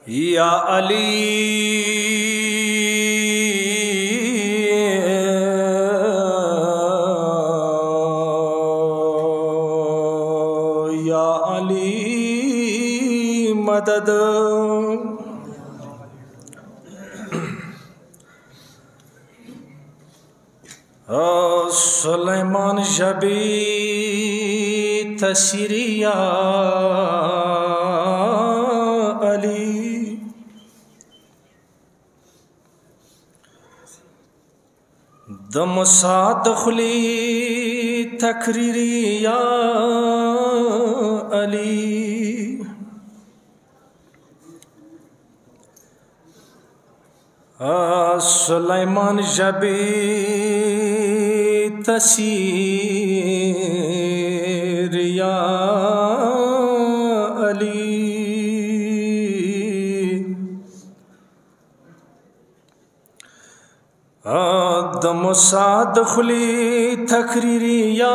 या अली या अली मदद। सुलेमान शबी तसीरिया अली दमसा दखली तकरीरिया अली सुलेमान शबी तसीरिया अली दमसा दखली तकरीरिया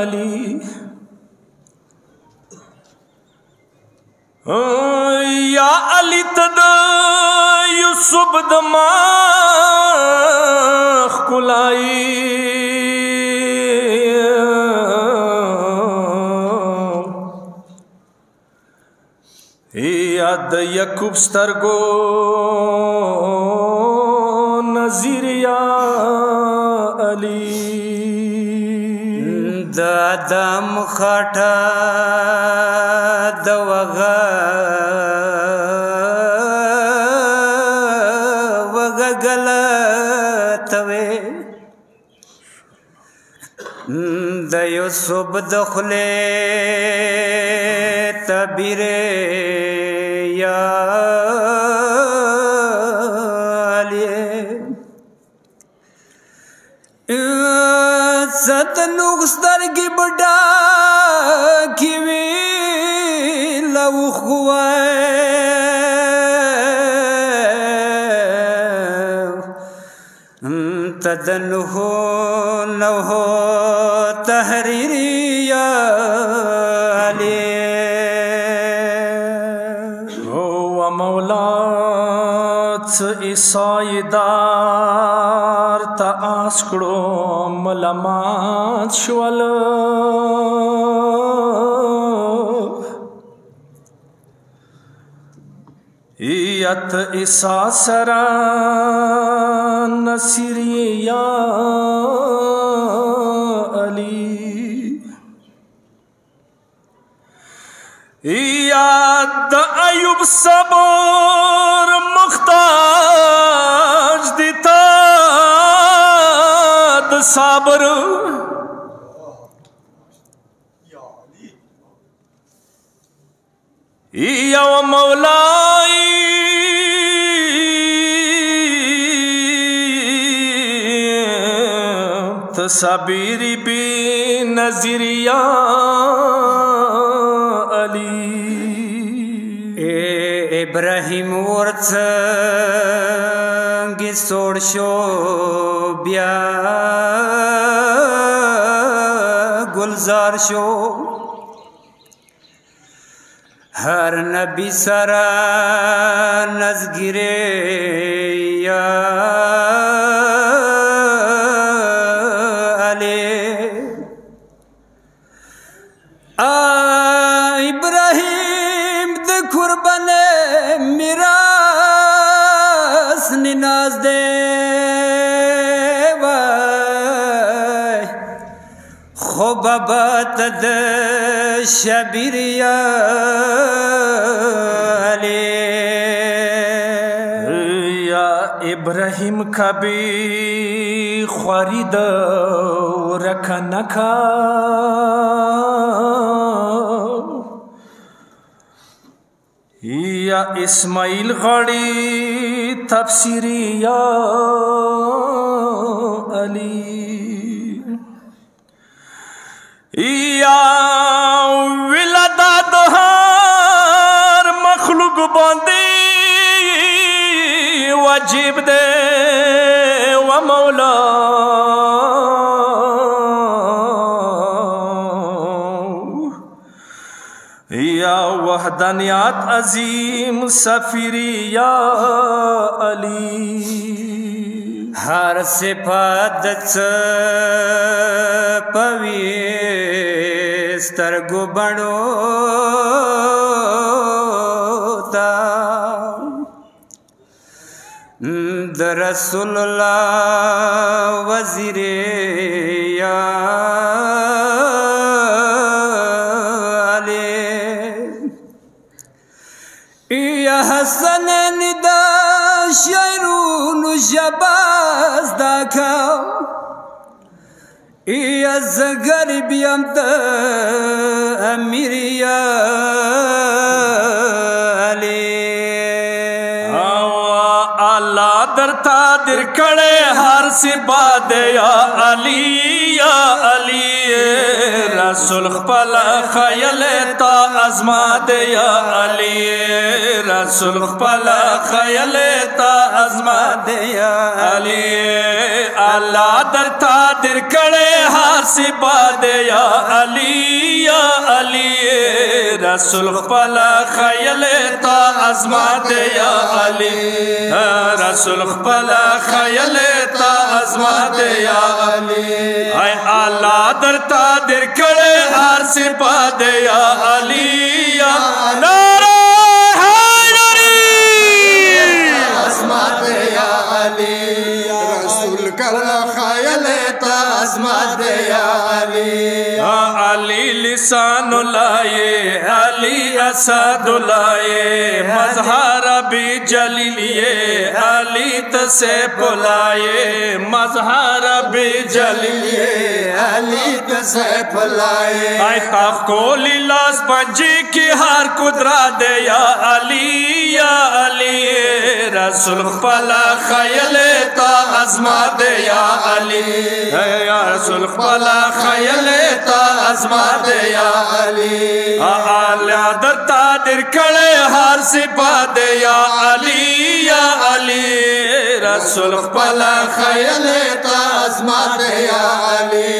अली या अली तद यूसुफ दमाख कुलाई याद यकूब स्तरगो नजीरिया अली दादम खाटा दवगा गलतवे दयो सुब दखले तबीरे या सतनुस्तर की बड़ा किवी लव हुआ तदन हो न हो तहरीरिया हो मौलात ईसाईदार आस्कड़ो मलमात शवल यत ईसा सरा नसीरिया अली याद अयुब सबर मुख्ताज दिता साबर या मौलाई तसाबीरी भी नजरिया अली इब्राहिम वर्थ सोड़ शो ब्या गुलजार शो हर नबी सरा नजगिरे या अले इब्राहिम दे कुर्बाने मिरास निनाज दे खुबाबत द शबीरिया या इब्राहिम का भी ख्वारिद रखा नखा या इस्माइल गड़ी तफसीरिया अली या विलदा दोहार मखलूक बांदी वाजिब दे व मौला या वहदानियात अजीम सफीरी या अली हर सिफत पवित्र गुबड़ो रसूलुल्लाह वज़ीरे या हसन निदा शरून शबाज दाखा या जगर बियमत अमीरिया अल्लाह दरता दिर कड़े हर सिबाद या अली रसूल पला खयल ता अजमात या अली रसूल पला खयल ता अजमात या अली अल्लाह दरता दिर कड़े हर सिबाद या अली रसूल पला खयल ता अजमात या अली रसूल पला खयल ता अजमात या अली आय अल्लाह दरता दिर कड़े हर सिबाद या अली नारे हैदरी अजमात या अली रसूल पला खयल ता अजमात या अली अली लिसान लाए अली असद लाए मजहर भी जलीलिए अली तसे बुलाए मजहर भी जलीलिए अली तसे बुलाए आय ताको लीलास पंजी की हर कुदरा दे या अली रसूल पला खयल ता अजमात या अली या रसूल पला खयल ता अजमात या अली आला दरता दिर कड़े हर सिबाद या अली रसूल पला खयल ता अजमात या अली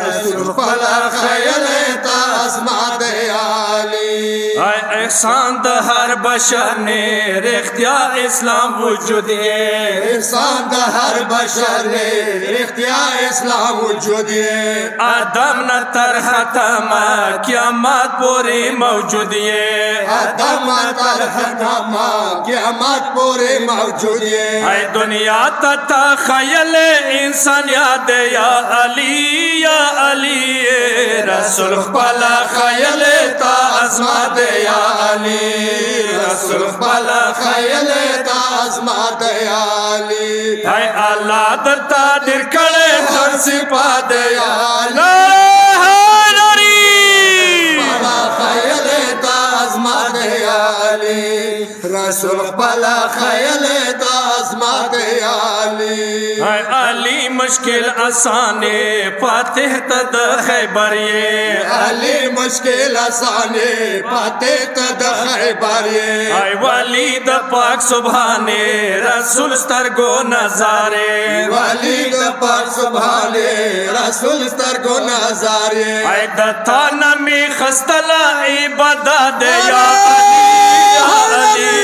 रसूल पला खयल ता अजमात या अली एहसान द हर बशर ने रेख्तिया इस्लाम वजूद एहसान द हर बशर ने रेख्तिया इस्लाम वजूद आदम न तर खत्म क़यामत पूरी मौजूद आदम तर खत्म क़यामत पूरी मौजूद है दुनिया तथा खयल इंसान याद या अली रसूल पला खयल ता अजमात या अली रसूल पला खयल ता अजमात या अली है अल्लाह दरता दिर कड़े हर सिबाद या अली पला खयल ता अजमात या अली रसूल पला खयल ता अजमात या अली अली मुश्किल आसाने फातिह तद खैबर अली मुश्किल आसाने फातिह तद खैबर आय वली द पाक सुभाने रसूल स्तरगो नजारे वली द पाक सुभाने रसूल स्तरगो नजारे आय दत्ता नमी खस्तला इबादत या अली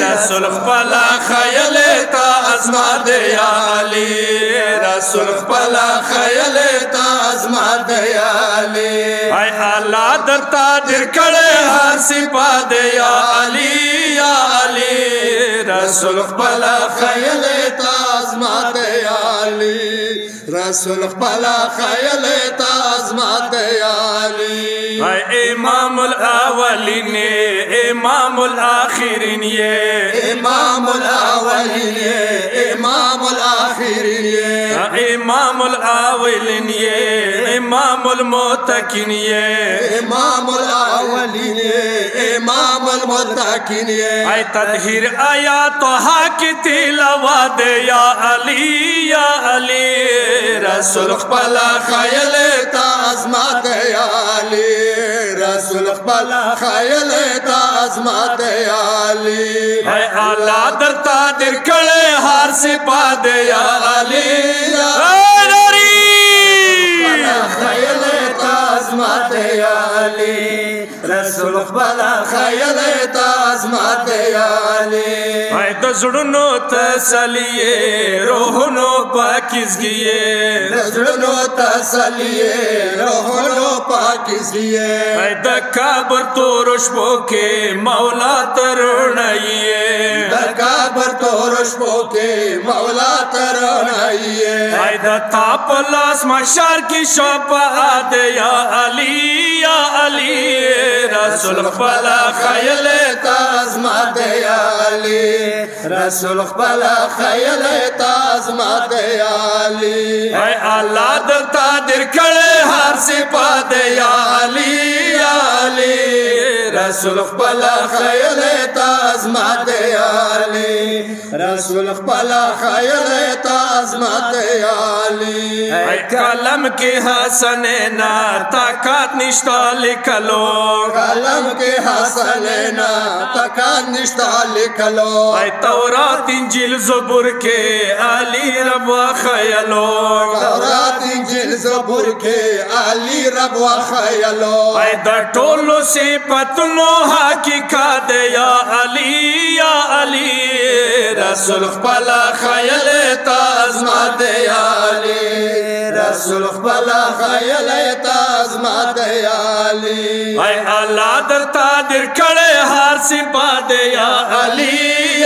रसूल पला खयल ता अजमात या अली रसूल पला खयल ता अजमात या अली आय अल्लाह दरता दिर कड़े हर सिबाद या अली रसूल पला खयल ता अजमात या अली रसूल पला खयल ता अजमात या अली इमामुल अवलिन इमामुल आखिरीन इमामुल अवलिन इमामुल आखिरीन इमामुल अवलिन امام المتقین یہ امام الاولین امام المتقین اے تطہیر آیاتها کی تلاوت یا علی رسول خپلا خیل تا عظمت یا علی رسول خپلا خیل تا عظمت یا علی اے اللہ درتا در کڑے ہار صفات یا علی خیل تا عظمت یا علی رسول خپلا خیل تا عظمت یا علی اے د زړونو تسلیه روحونو پاکیزګي د زړونو تسلیه روحونو پاکیزګي اے د کعبه تور شپو کې مولا ترنایې د کعبه تور شپو کې مولا ترنایې اے د تاپ لاس مشار کې شفاعت یا علی رسول خپلا خیل تا عظمت یا علی رسول خپلا خیل تا عظمت یا علی اے اللہ درتا در کڑے ہر صفات یا علی رسول خپلا خیل تا عظمت یا علی رسول خپلا خیل تا عظمت یا علی اے کلم کی حسنینا طاقت نشتا لکلو کلم کے حسنینا طاقت نشتا لکلو اے تورات انجیل زبور کے علی رب و خیلو تورات انجیل زبور کے علی رب و خیلو اے دا ټولو صفاتونو حقیقت یا علی رسول خپلا خیل تا عظمت یا علی رسول خپلا خیل تا عظمت یا علی اے اللہ درتا در کڑے ہر صفات یا علی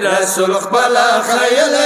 رسول خپلا خیل